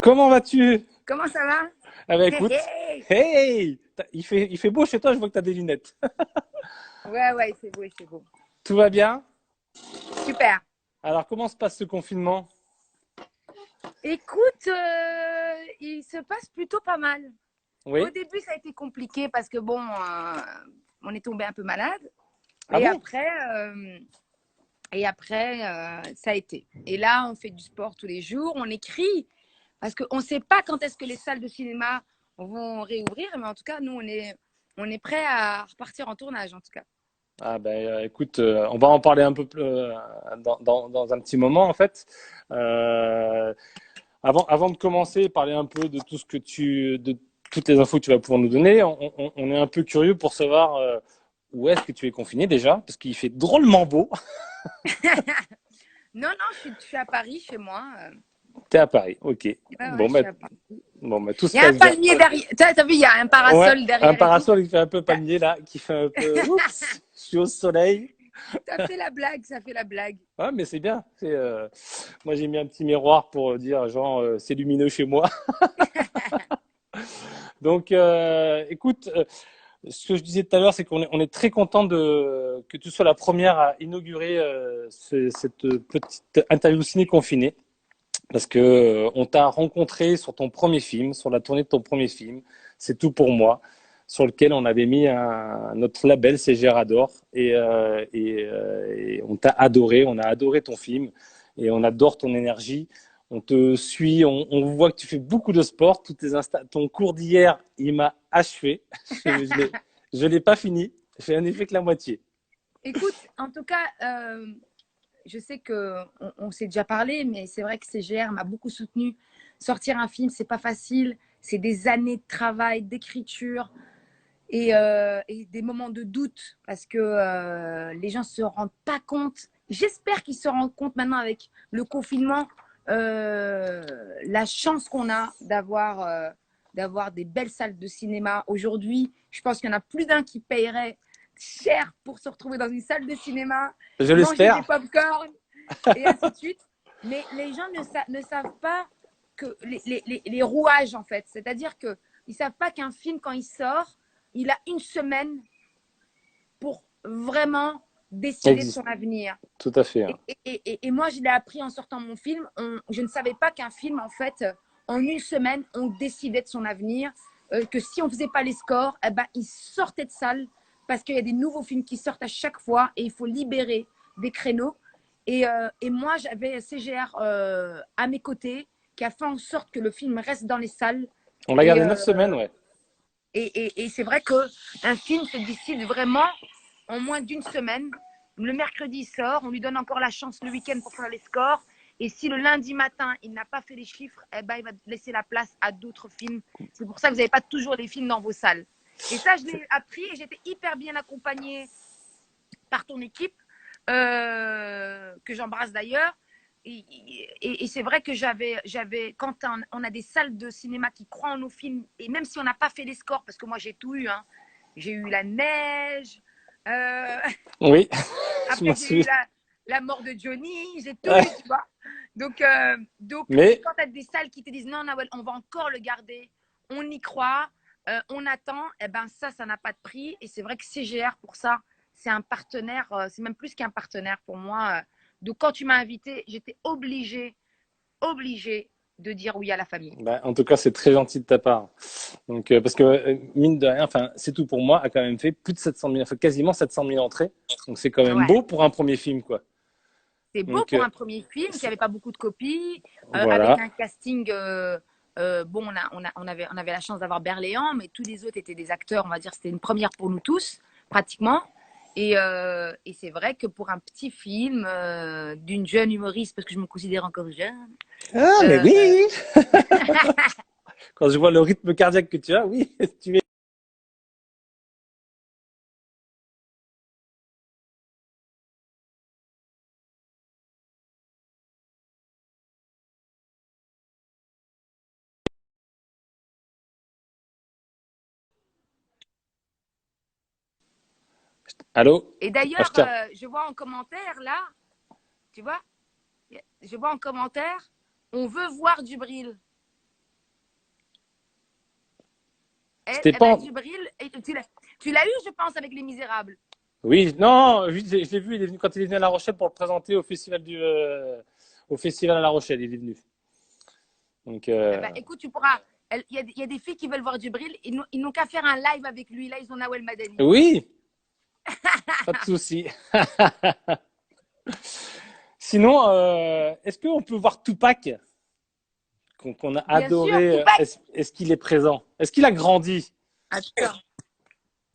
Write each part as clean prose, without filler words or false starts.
Comment vas-tu? Comment ça va? Ah bah Hey, écoute, hey. hey! Il fait beau chez toi, je vois que tu as des lunettes. Ouais, ouais, c'est beau, c'est beau. Tout va bien? Super. Alors comment se passe ce confinement? Écoute, il se passe plutôt pas mal. Au Oui? début, ça a été compliqué parce que bon, on est tombé un peu malade. Ah Et bon? après, ça a été. Et là, on fait du sport tous les jours, on écrit parce qu'on ne sait pas quand est-ce que les salles de cinéma vont réouvrir, mais en tout cas, nous, on est prêt à repartir en tournage, en tout cas. Ah ben écoute, on va en parler un peu plus, dans un petit moment en fait. Euh, avant de commencer, parler un peu de tout ce que de toutes les infos que tu vas pouvoir nous donner, on est un peu curieux pour savoir où est-ce que tu es confiné déjà, parce qu'il fait drôlement beau. Non, non, je suis à Paris, chez moi. T'es à Paris, ok. Ouais, ouais, Bon je ben suis à Paris. tout se Il y a un passe bien. palmier derrière. Tu as vu, il y a un Ouais, parasol un derrière et tout. parasol qui fait un peu T'as palmier là, qui fait un peu oups, je suis au soleil. as fait la blague, ça fait la blague. Ouais, mais c'est bien. Moi j'ai mis un petit miroir pour dire genre c'est lumineux chez moi. Donc écoute, ce que je disais tout à l'heure, c'est qu'on est très content que tu sois la première à inaugurer cette petite interview ciné confinée. Parce que on t'a rencontré sur ton premier film, sur la tournée de ton premier film, C'est tout pour moi, sur lequel on avait mis notre label, c'est Gérardor, et on t'a adoré, on a adoré ton film, et on adore ton énergie. On te suit, on voit que tu fais beaucoup de sport. Ton cours d'hier, il m'a achevé. Je l'ai pas fini. J'ai un effet que la moitié. Écoute, en tout cas, je sais qu'on s'est déjà parlé, mais c'est vrai que CGR m'a beaucoup soutenu. Sortir un film, c'est pas facile. C'est des années de travail, d'écriture et des moments de doute parce que les gens se rendent pas compte. J'espère qu'ils se rendent compte maintenant avec le confinement, la chance qu'on a d'avoir des belles salles de cinéma. Aujourd'hui, je pense qu'il y en a plus d'un qui payerait cher pour se retrouver dans une salle de cinéma, Je manger des l'espère. pop-corn et ainsi de suite. Mais les gens ne savent pas que les rouages, en fait. C'est-à-dire qu'ils ne savent pas qu'un film, quand il sort, il a une semaine pour vraiment décider de son Existe. avenir. Tout à fait. Et, Hein. et moi, je l'ai appris en sortant mon film. Je ne savais pas qu'un film, en fait, en une semaine, on décidait de son avenir. Que si on ne faisait pas les scores, eh ben, il sortait de salle parce qu'il y a des nouveaux films qui sortent à chaque fois et il faut libérer des créneaux. Et moi, j'avais CGR à mes côtés qui a fait en sorte que le film reste dans les salles. On l'a Et, gardé euh, 9 semaines, ouais. et c'est vrai qu'un film se décide vraiment en moins d'une semaine. Le mercredi, il sort, on lui donne encore la chance le week-end pour faire les scores. Et si le lundi matin, il n'a pas fait les chiffres, eh ben, il va laisser la place à d'autres films. C'est pour ça que vous n'avez pas toujours les films dans vos salles. Et ça, je l'ai appris et j'étais hyper bien accompagnée par ton équipe, que j'embrasse d'ailleurs. Et c'est vrai que quand on a des salles de cinéma qui croient en nos films, et même si on n'a pas fait les scores, parce que moi j'ai tout eu, hein. J'ai eu la neige, euh, Oui, je après m'en j'ai eu souviens. la mort de Johnny, j'ai tout eu, Ouais. tu vois. Et Mais quand tu as des salles qui te disent non, Nawel, on va encore le garder, on y croit, on attend, et eh ben ça n'a pas de prix. Et c'est vrai que CGR, pour ça, c'est un partenaire, c'est même plus qu'un partenaire pour moi. Donc quand tu m'as invité, j'étais obligée de dire oui à la famille. bah, en tout cas, c'est très gentil de ta part. Donc, parce que mine de rien, enfin, c'est tout pour moi, a quand même fait plus de 700 000, enfin, quasiment 700 000 entrées. Donc, c'est quand même Ouais. beau pour un premier film, quoi. C'est beau Donc, pour un premier film qui n'avait pas beaucoup de copies, avec voilà. un casting. Bon, on avait la chance d'avoir Berléand, mais tous les autres étaient des acteurs, on va dire, c'était une première pour nous tous, pratiquement. Et c'est vrai que pour un petit film d'une jeune humoriste, parce que je me considère encore jeune, Ah, mais euh, oui! Quand je vois le rythme cardiaque que tu as, oui, tu es. Allô? et Ah, je d'ailleurs, t'ai- je vois en commentaire là, tu vois, je vois en commentaire, on veut voir Djibril. C'était Eh pas. ben, Djibril, tu l'as eu, je pense, avec Les Misérables. Oui, non, je l'ai vu, il est venu quand il est venu à La Rochelle pour le présenter au festival à La Rochelle, il est venu. Donc, Eh ben, écoute, tu pourras. Il y a des filles qui veulent voir Djibril. Ils n'ont qu'à faire un live avec lui. Là, ils ont Nawel Madani. oui, pas de souci. Sinon, est-ce qu'on peut voir Tupac, qu'on a Bien sûr, adoré? Tupac. Est-ce qu'il est présent? Est-ce qu'il a grandi? Attends.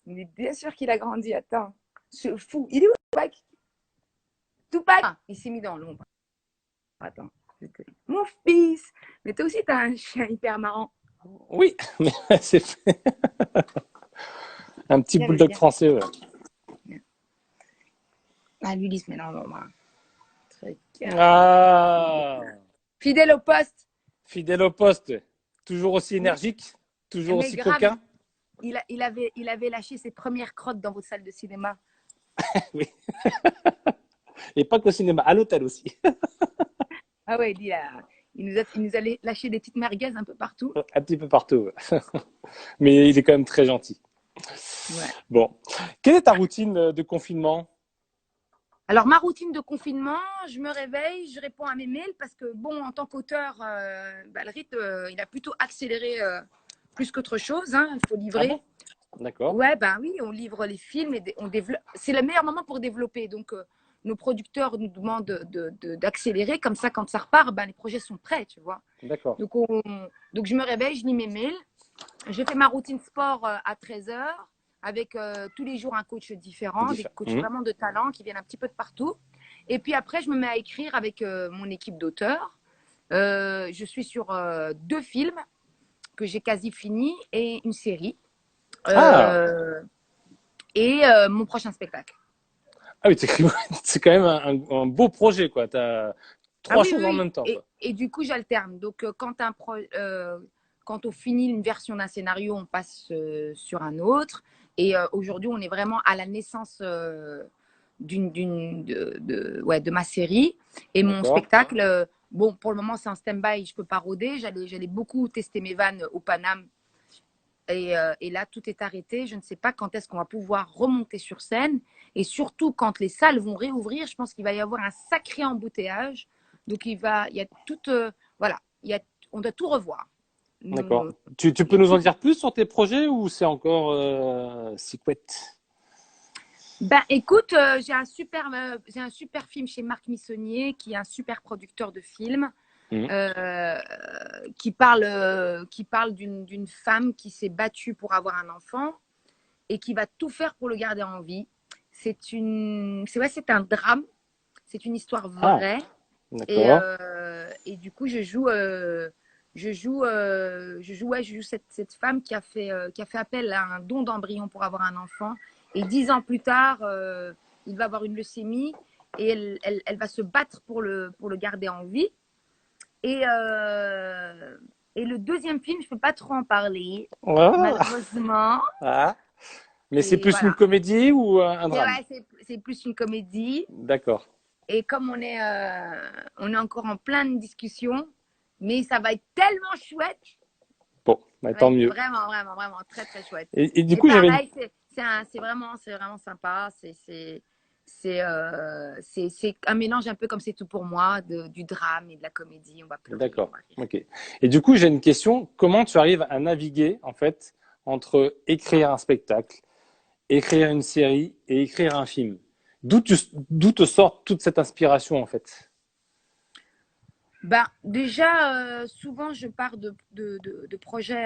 Mais bien sûr qu'il a grandi. Attends. Je fou. Il est où, Tupac? Tupac. Il s'est mis dans l'ombre. Attends. Mon fils. Mais toi aussi, t'as un chien hyper marrant. Oui, mais c'est un petit Viens, bulldog viens. français. Ouais. Ah, lui, il se met dans l'ombre. Très calme. Ah, Fidèle au poste. fidèle au poste, toujours aussi énergique, toujours Mais aussi grave, coquin. il avait lâché ses premières crottes dans votre salle de cinéma. Oui. Et pas qu'au cinéma, à l'hôtel aussi. Ah ouais, il nous a lâché des petites merguez un peu partout. Un petit peu partout. Ouais. Mais il est quand même très gentil. Ouais. Bon. Quelle est ta routine de confinement? Alors, ma routine de confinement, je me réveille, je réponds à mes mails parce que, bon, en tant qu'auteur, le rythme, il a plutôt accéléré plus qu'autre chose. Hein, il faut Ah livrer. bon? D'accord. Ouais, ben oui, on livre les films et on développe. C'est le meilleur moment pour développer. Donc, nos producteurs nous demandent d'accélérer. Comme ça, quand ça repart, ben, les projets sont prêts, tu vois. D'accord. Donc, je me réveille, je lis mes mails. Je fais ma routine sport à 13h avec tous les jours un coach différent, des coachs vraiment de talent qui viennent un petit peu de partout. Et puis après, je me mets à écrire avec mon équipe d'auteurs. Je suis sur 2 films que j'ai quasi finis et une série. Ah, Et mon prochain spectacle. ah oui, c'est quand même un beau projet, quoi. Tu as Ah trois oui, choses oui, en oui. même temps, quoi. Et du coup, j'alterne. Donc, quand on finit une version d'un scénario, on passe sur un autre. Et aujourd'hui, on est vraiment à la naissance de ma série. Et mon D'accord. spectacle, bon, pour le moment, c'est en stand-by, je ne peux pas rôder. J'allais beaucoup tester mes vannes au Paname. Et là, tout est arrêté. Je ne sais pas quand est-ce qu'on va pouvoir remonter sur scène. Et surtout, quand les salles vont réouvrir, je pense qu'il va y avoir un sacré embouteillage. Donc, il y a tout, voilà, on doit tout revoir. D'accord. Tu peux nous en dire plus sur tes projets ou c'est encore secret? Ben, écoute, j'ai un super film chez Marc Missonnier, qui est un super producteur de films, euh, qui parle d'une femme qui s'est battue pour avoir un enfant et qui va tout faire pour le garder en vie. C'est un drame, c'est une histoire Ah, vraie. d'accord. Et du coup, je joue cette femme qui a fait appel à un don d'embryon pour avoir un enfant. Et 10 ans plus tard, il va avoir une leucémie et elle va se battre pour le garder en vie. Et, et le deuxième film, je ne peux pas trop en parler, Ah, malheureusement. ah. Mais c'est Et plus une voilà. comédie ou un Et drame? ouais, c'est plus une comédie. D'accord. Et comme on est encore en pleine discussion, mais ça va être tellement chouette. Bon, bah, Ça va tant être mieux. vraiment, vraiment, vraiment très, très chouette. Et du Et coup, j'avais une... pareil, c'est vraiment sympa. C'est un mélange un peu comme c'est tout pour moi, du drame et de la comédie. On va pleurer. D'accord. Ok. Et du coup, j'ai une question. Comment tu arrives à naviguer, en fait, entre écrire un spectacle, écrire une série et écrire un film? D'où te sort toute cette inspiration, en fait? Ben, déjà, souvent, je pars de projets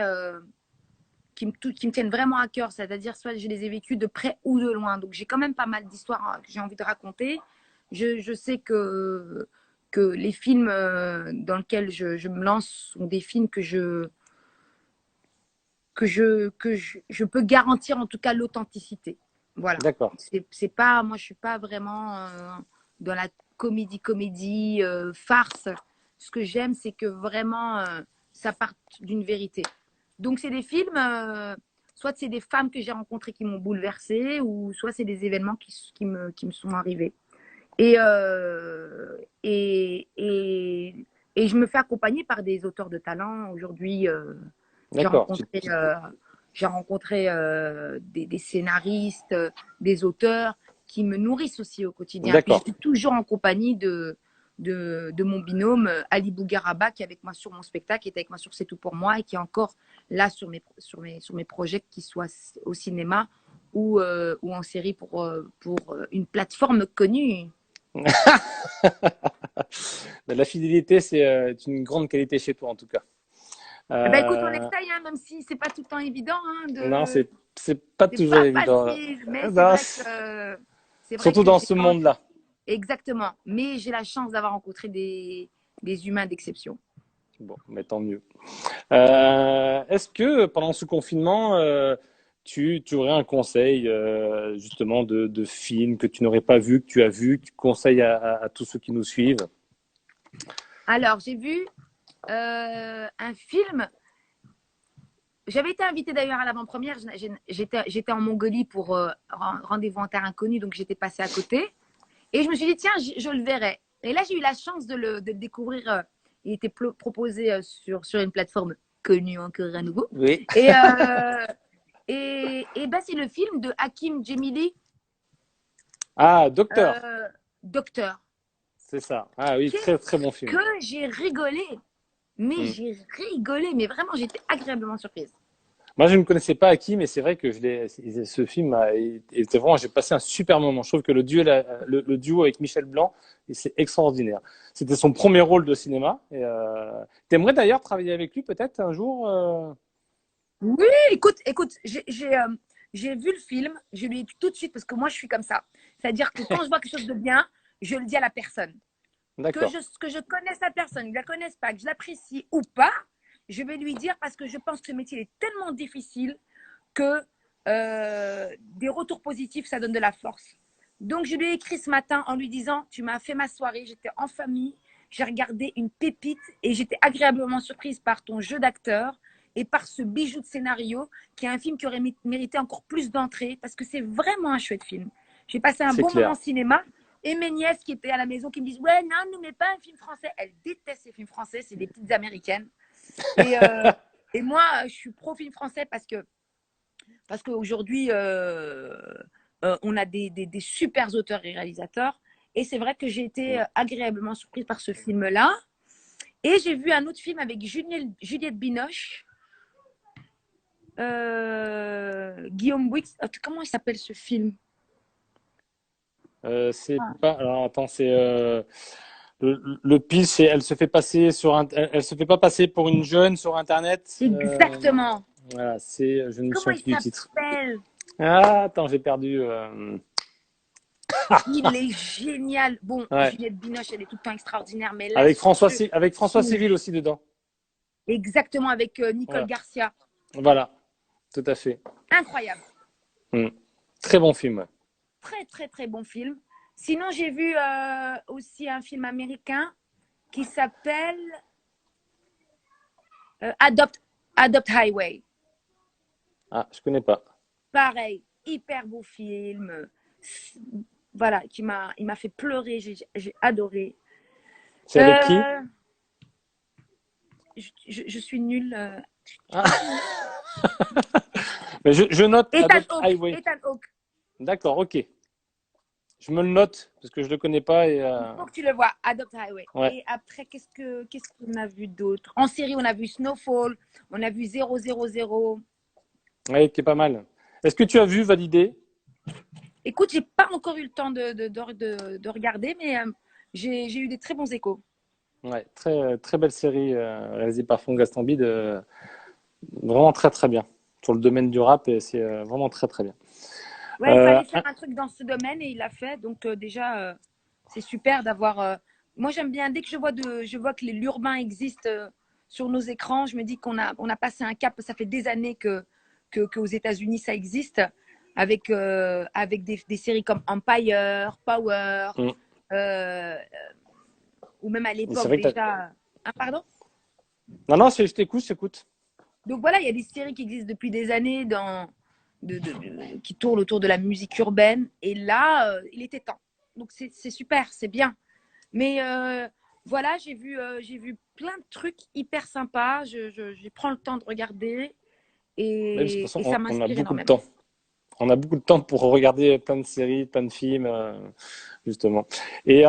qui me tiennent vraiment à cœur, c'est-à-dire soit je les ai vécus de près ou de loin. Donc j'ai quand même pas mal d'histoires que j'ai envie de raconter. Je sais que les films dans lesquels je me lance sont des films que je peux garantir en tout cas l'authenticité. Voilà. D'accord. C'est pas, moi je suis pas vraiment dans la comédie farce. Ce que j'aime, c'est que vraiment ça parte d'une vérité. Donc, c'est des films, soit c'est des femmes que j'ai rencontrées qui m'ont bouleversée, ou soit c'est des événements qui me sont arrivés. Et, et je me fais accompagner par des auteurs de talent. Aujourd'hui, j'ai D'accord. rencontré, j'ai rencontré des scénaristes, des auteurs qui me nourrissent aussi au quotidien. Puis je D'accord. suis toujours en compagnie de mon binôme Ali Bougaraba, qui est avec moi sur mon spectacle, qui est avec moi sur C'est tout pour moi et qui est encore là sur mes projets, qu'ils soient au cinéma ou en série pour une plateforme connue. La fidélité, c'est une grande qualité chez toi, en tout cas. Eh ben, écoute, on Euh, essaye, hein, même si c'est pas tout le temps évident, hein, non, de... c'est pas c'est toujours pas évident. facile, mais Non, c'est vrai surtout que dans j'ai ce monde-là. exactement. Mais j'ai la chance d'avoir rencontré des humains d'exception. Bon, mais tant mieux. Est-ce que pendant ce confinement, tu aurais un conseil justement de film que tu n'aurais pas vu, que tu as vu, que tu conseilles à tous ceux qui nous suivent? Alors, j'ai vu un film. J'avais été invitée d'ailleurs à l'avant-première. J'étais en Mongolie pour rendez-vous en terre inconnue, donc j'étais passée à côté. Et je me suis dit, tiens, je le verrai. Et là, j'ai eu la chance de le découvrir. Il était proposé sur une plateforme connue encore à nouveau. Oui. Et, et ben, c'est le film de Hakim Djemili, Ah, Docteur, Docteur, c'est ça. Ah oui, très Qu'est-ce très bon film. que j'ai rigolé. Mais Hmm. j'ai rigolé. Mais vraiment, j'étais agréablement surprise. Moi, je ne connaissais pas Aki, mais c'est vrai que ce film était vraiment, j'ai passé un super moment. Je trouve que le duo avec Michel Blanc, c'est extraordinaire. C'était son premier rôle de cinéma. Et, t'aimerais d'ailleurs travailler avec lui peut-être un jour Oui, écoute, j'ai vu le film, je lui ai dit tout de suite, parce que moi, je suis comme ça. C'est-à-dire que quand je vois quelque chose de bien, je le dis à la personne. D'accord, Que je connaisse la personne, que je la connaisse pas, que je l'apprécie ou pas, je vais lui dire parce que je pense que ce métier est tellement difficile que des retours positifs, ça donne de la force. Donc, je lui ai écrit ce matin en lui disant, tu m'as fait ma soirée, j'étais en famille, j'ai regardé une pépite et j'étais agréablement surprise par ton jeu d'acteur et par ce bijou de scénario qui est un film qui aurait mérité encore plus d'entrées parce que c'est vraiment un chouette film. J'ai passé un c'est bon moment clair. cinéma et mes nièces qui étaient à la maison qui me disent ouais, non, ne mets pas un film français. Elles détestent ces films français, c'est des petites américaines. Et, euh, et moi, je suis pro film français parce qu'aujourd'hui, on a des super auteurs et réalisateurs. Et c'est vrai que j'ai été agréablement surprise par ce film-là. Et j'ai vu un autre film avec Juliette Binoche, Guillaume Boix. Comment il s'appelle ce film? C'est pas. Alors attends, c'est le pitch, c'est elle se fait passer elle se fait pas passer pour une jeune sur Internet. Exactement. Voilà, c'est, je ne me Comment souviens il plus du titre. s'appelle? Ah, attends, j'ai perdu. Il est génial. Bon, Ouais, Juliette Binoche, elle est tout le temps extraordinaire, mais là, ce Avec François film, Civil aussi dedans. exactement avec Nicole Voilà, Garcia, voilà, tout à fait. incroyable. Mm. Très bon film. Ouais. Très, très, très bon film. Sinon, j'ai vu aussi un film américain qui s'appelle Adopt Highway. Ah, je connais pas. Pareil, hyper beau film. Voilà, il m'a fait pleurer, j'ai adoré. C'est avec qui? Euh, je suis nulle. Ah. Mais je note Ethan Adopt Hawke, Highway. Ethan Hawke. D'accord, ok. Je me le note parce que je le connais pas et Il faut que tu le vois, Adopt Highway. ouais, Et après, qu'est-ce qu'on a vu d'autre? En série, on a vu Snowfall, on a vu 000. ouais, qui est pas mal. Est-ce que tu as vu Validé? Écoute, j'ai pas encore eu le temps de regarder, mais j'ai eu des très bons échos. Ouais, très belle série réalisée par Franck Gastambide. Vraiment très très bien. Sur le domaine du rap, et c'est vraiment très très bien. Ouais, il Euh, fallait faire un truc dans ce domaine et il l'a fait. Donc déjà, c'est super d'avoir. Moi, j'aime bien dès que je vois que l'urbain existe sur nos écrans, je me dis on a passé un cap. Ça fait des années qu'aux États-Unis ça existe, avec des séries comme Empire, Power, mm. euh, ou même à C'est l'époque vrai que déjà. Ah, pardon? non, non, je t'écoute, je t'écoute. Donc voilà, il y a des séries qui existent depuis des années qui tournent autour de la musique urbaine. Et là, il était temps. Donc c'est super, c'est bien. Mais voilà, j'ai vu plein de trucs hyper sympas. Je prends le temps de regarder. Mais de toute façon, et ça on a m'inspire beaucoup de énormément. temps. On a beaucoup de temps pour regarder plein de séries, plein de films, justement. Et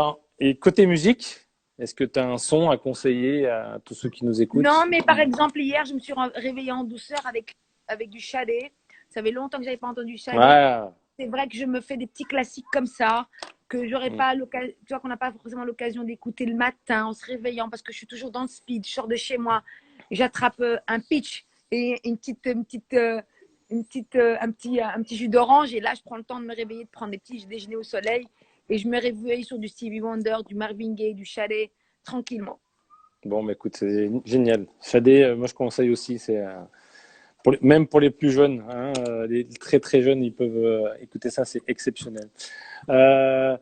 côté musique, est-ce que tu as un son à conseiller à tous ceux qui nous Non, écoutent? mais par exemple, hier, je me suis réveillée en douceur avec du Sade. Ça fait longtemps que j'avais pas entendu Sade. Ouais. C'est vrai que je me fais des petits classiques comme ça, que j'aurais Mm. pas l'occasion, tu vois, qu'on n'a pas forcément l'occasion d'écouter le matin en se réveillant parce que je suis toujours dans le speed. Je sors de chez moi, j'attrape un pitch et un petit jus d'orange. Et là, je prends le temps de me réveiller, de prendre des petits déjeuners au soleil. Et je me réveille sur du Stevie Wonder, du Marvin Gaye, du Sade, tranquillement. Bon, mais écoute, c'est génial. Shadé, moi je conseille aussi. C'est même pour les plus jeunes, hein, les très très jeunes, ils peuvent écouter ça, c'est exceptionnel. Euh,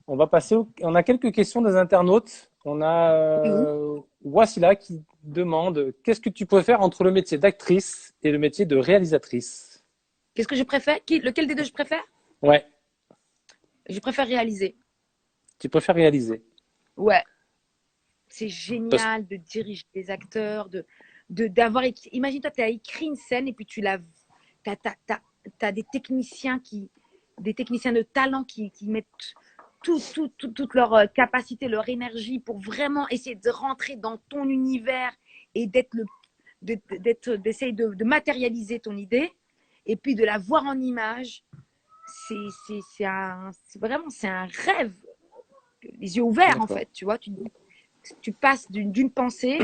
on a quelques questions des internautes. On a Oui. Wassila qui demande qu'est-ce que tu préfères entre le métier d'actrice et le métier de réalisatrice? Qu'est-ce que je préfère? Lequel des deux je préfère? Ouais, Je préfère réaliser. tu préfères réaliser. Ouais, c'est Parce- génial de diriger des acteurs, d'avoir écrit. Imagine-toi, tu as écrit une scène et puis t'as des techniciens de talent qui mettent toute leur capacité, leur énergie pour vraiment essayer de rentrer dans ton univers et d'essayer de matérialiser ton idée et puis de la voir en image. C'est un rêve, les yeux ouverts en D'accord. fait, tu vois. Tu passes d'une pensée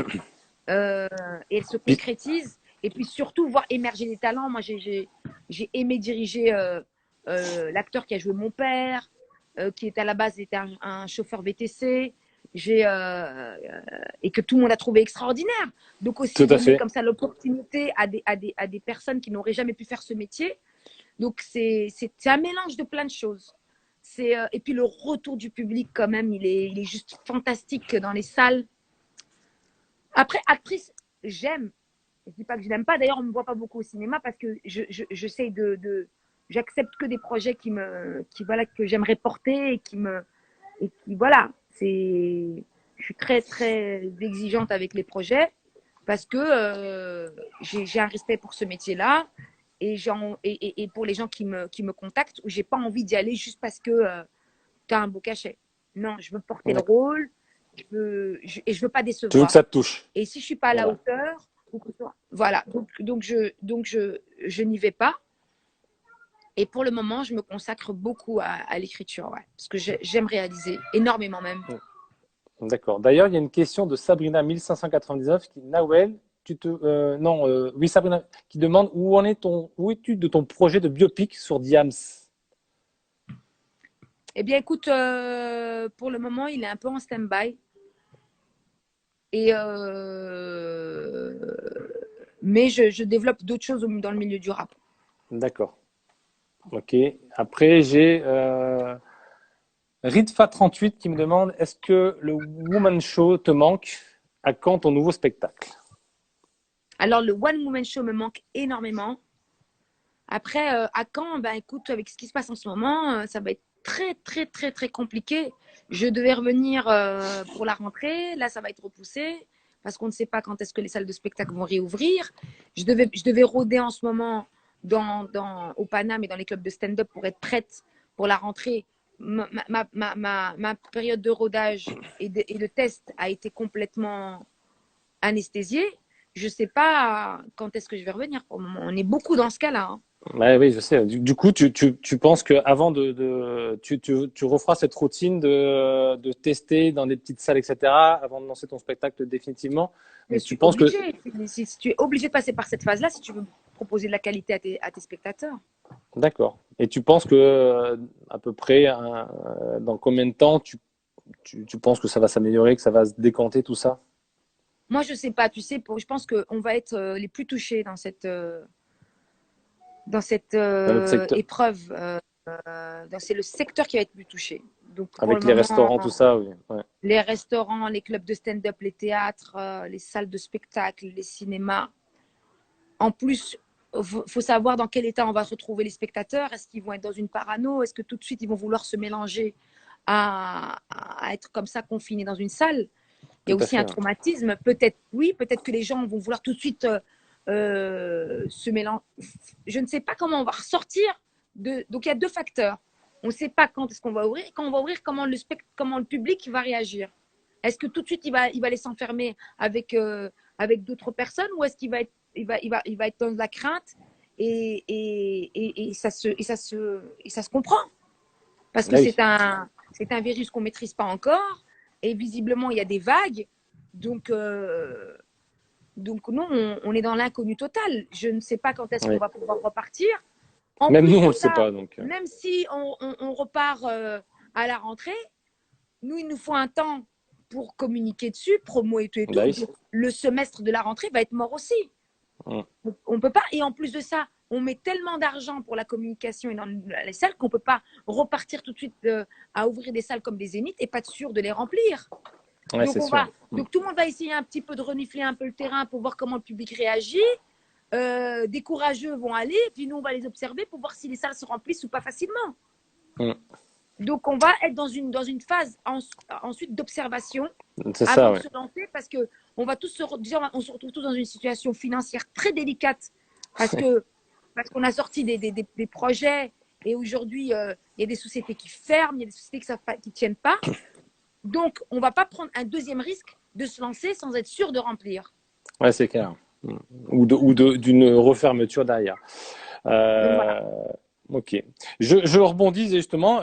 euh, et elle se Puis- concrétise. Et puis surtout, voir émerger des talents. Moi, j'ai aimé diriger l'acteur qui a joué mon père, qui est à la base était un chauffeur VTC. Et que tout le monde a trouvé extraordinaire. Donc Tout aussi à donner fait. comme ça l'opportunité à des personnes qui n'auraient jamais pu faire ce métier. Donc c'est un mélange de plein de choses. Et puis le retour du public quand même, il est juste fantastique dans les salles. Après, actrice, j'aime. Je dis pas que je n'aime pas. D'ailleurs, on me voit pas beaucoup au cinéma parce que j'essaie j'accepte que des projets voilà, que j'aimerais porter et qui, voilà, je suis très, très exigeante avec les projets parce que j'ai un respect pour ce métier-là et pour les gens qui me contactent où j'ai pas envie d'y aller juste parce que tu as un beau cachet. Non, je veux porter le D'accord. rôle et je veux pas Tu veux que décevoir. ça te touche. Et si je suis pas à la Voilà. hauteur, voilà, je n'y vais pas. Et pour le moment, je me consacre beaucoup à l'écriture, ouais, parce que j'aime réaliser énormément même. D'accord. D'ailleurs, il y a une question de Sabrina 1599 qui Nawel, non, oui Sabrina, qui demande où es-tu de ton projet de biopic sur Diams? Eh bien, écoute, pour le moment, il est un peu en stand-by. Et mais je développe d'autres choses dans le milieu du rap. D'accord. Ok. Après, j'ai Ritfa38 qui me demande est-ce que le Woman Show te manque? À quand ton nouveau spectacle? Alors, le One Woman Show me manque énormément. Après, à quand? Ben, écoute, avec ce qui se passe en ce moment, ça va être très, très, très, très compliqué. Je devais revenir pour la rentrée. Là, ça va être repoussé parce qu'on ne sait pas quand est-ce que les salles de spectacle vont réouvrir. Je devais rôder en ce moment au Paname et dans les clubs de stand-up pour être prête pour la rentrée. Ma période de rodage et de test a été complètement anesthésiée. Je ne sais pas quand est-ce que je vais revenir pour le moment. On est beaucoup dans ce cas-là, hein. Ouais, oui, je sais. Du coup, tu penses que avant tu referas cette routine de tester dans des petites salles, etc., avant de lancer ton spectacle définitivement. Je Mais tu suis penses que, obligée. Si tu es obligé de passer par cette phase-là si tu veux proposer de la qualité à tes spectateurs. d'accord. Et tu penses que, à peu près, dans combien de temps tu penses que ça va s'améliorer, que ça va se décanter, tout ça? Moi, je ne sais pas. Tu sais, je pense qu'on va être les plus touchés dans cette Dans notre secteur, épreuve. C'est le secteur qui va être plus touché. Donc, pour le avec les moment, restaurants, tout ça, oui. Ouais, les restaurants, les clubs de stand-up, les théâtres, les salles de spectacle, les cinémas. En plus, faut savoir dans quel état on va retrouver les spectateurs. Est-ce qu'ils vont être dans une parano? Est-ce que tout de suite ils vont vouloir se mélanger à être comme ça confinés dans une salle? Il y a tout à aussi fait. un Ouais. traumatisme. Peut-être oui, peut-être que les gens vont vouloir tout de suite se mélange. Je ne sais pas comment on va ressortir. Donc, il y a deux facteurs. On ne sait pas quand est-ce qu'on va ouvrir. Et quand on va ouvrir, comment le public va réagir. Est-ce que tout de suite, il va aller s'enfermer avec d'autres personnes ou est-ce qu'il va être dans la crainte et ça se comprend. Parce que c'est un virus qu'on ne maîtrise pas encore et visiblement, il y a des vagues. Donc nous, on est dans l'inconnu total. Je ne sais pas quand est-ce qu'on va pouvoir repartir. Même nous, on ne le sait pas. Donc. Même si on repart à la rentrée, il nous faut un temps pour communiquer dessus, promo et tout. Le semestre de la rentrée va être mort aussi. On ne peut pas. Et en plus de ça, on met tellement d'argent pour la communication et dans les salles qu'on ne peut pas repartir tout de suite à ouvrir des salles comme des Zéniths et pas être sûr de les remplir. Ouais, donc tout le monde va essayer un petit peu de renifler un peu le terrain pour voir comment le public réagit. Des courageux vont aller, puis nous on va les observer pour voir si les salles se remplissent ou pas facilement. Donc on va être dans une phase ensuite d'observation avant de se lancer parce que on se retrouve tous dans une situation financière très délicate parce qu'on a sorti des projets et aujourd'hui il y a des sociétés qui ferment, il y a des sociétés qui ne tiennent pas. Donc on ne va pas prendre un deuxième risque de se lancer sans être sûr de remplir. Ouais, c'est clair. Ou d'une refermeture derrière. Voilà. Ok. Je rebondis justement.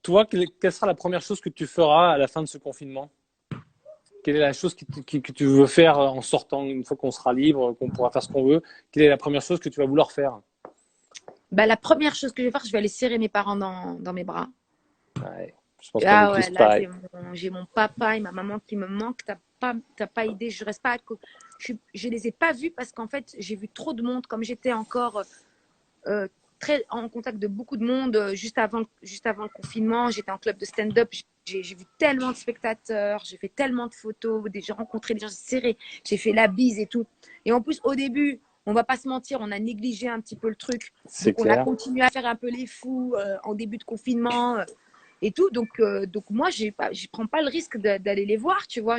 Toi, quelle sera la première chose que tu feras à la fin de ce confinement? Quelle est la chose que tu veux faire en sortant, une fois qu'on sera libre, qu'on pourra faire ce qu'on veut? Quelle est la première chose que tu vas vouloir faire? La première chose que je vais faire, je vais aller serrer mes parents dans mes bras. Ouais, je pense qu'on est tous pareil. J'ai mon papa et ma maman qui me manquent. T'as pas idée. Je reste pas. Je les ai pas vus parce qu'en fait, j'ai vu trop de monde. Comme j'étais encore très en contact de beaucoup de monde juste avant le confinement, j'étais en club de stand-up. J'ai vu tellement de spectateurs, j'ai fait tellement de photos, j'ai rencontré des gens, j'ai serré, j'ai fait la bise et tout. Et en plus, au début, on va pas se mentir, on a négligé un petit peu le truc. Donc, on a continué à faire un peu les fous en début de confinement et tout. Donc moi, je prends pas le risque d'aller les voir, tu vois.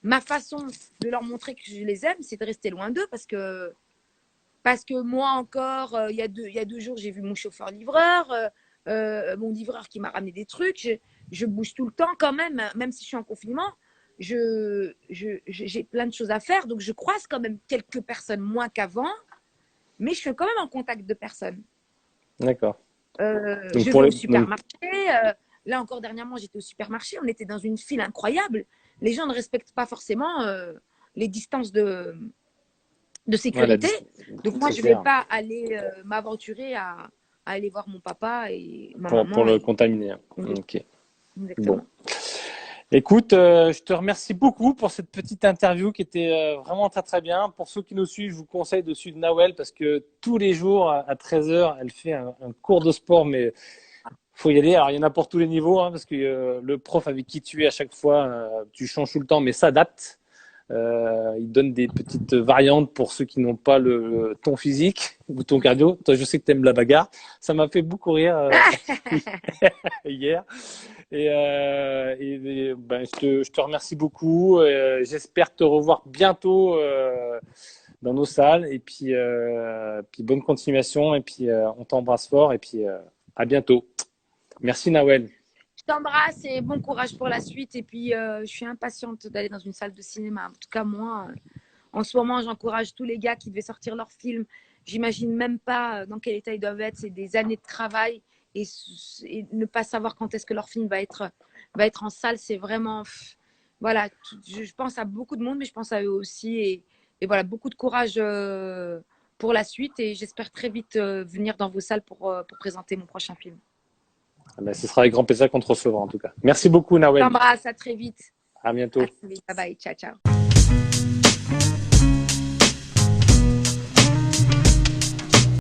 Ma façon de leur montrer que je les aime, c'est de rester loin d'eux parce que moi encore, il y a 2 jours, j'ai vu mon chauffeur-livreur, mon livreur qui m'a ramené des trucs. Je bouge tout le temps quand même si je suis en confinement. J'ai plein de choses à faire, donc je croise quand même quelques personnes moins qu'avant, mais je suis quand même en contact de personnes. D'accord. Je vais au supermarché. Là encore, dernièrement, j'étais au supermarché. On était dans une file incroyable. Les gens ne respectent pas forcément les distances de sécurité. Donc moi, je ne vais pas aller m'aventurer à aller voir mon papa et ma maman. Pour le contaminer. Ok. Exactement. Bon. Écoute, je te remercie beaucoup pour cette petite interview qui était vraiment très très bien. Pour ceux qui nous suivent, je vous conseille de suivre Nawel parce que tous les jours à 13h, elle fait un cours de sport, mais faut y aller. Alors il y en a pour tous les niveaux parce que le prof avec qui tu es à chaque fois, tu changes tout le temps, mais s'adapte. Il donne des petites variantes pour ceux qui n'ont pas ton physique ou ton cardio. Toi, je sais que tu aimes la bagarre. Ça m'a fait beaucoup rire hier. Et je te remercie beaucoup. J'espère te revoir bientôt dans nos salles. Et puis bonne continuation. Et puis on t'embrasse fort. Et puis à bientôt. Merci Nawel. Je t'embrasse et bon courage pour la suite. Et puis, je suis impatiente d'aller dans une salle de cinéma. En tout cas, moi, en ce moment, j'encourage tous les gars qui devaient sortir leurs films. J'imagine même pas dans quel état ils doivent être. C'est des années de travail et ne pas savoir quand est-ce que leur film va être en salle, c'est vraiment… Voilà, je pense à beaucoup de monde, mais je pense à eux aussi. Et voilà, beaucoup de courage pour la suite. Et j'espère très vite venir dans vos salles pour présenter mon prochain film. Ce sera avec grand plaisir qu'on te recevra en tout cas. Merci beaucoup Nawel. Je t'embrasse, à très vite. À bientôt. Bye bye, ciao, ciao.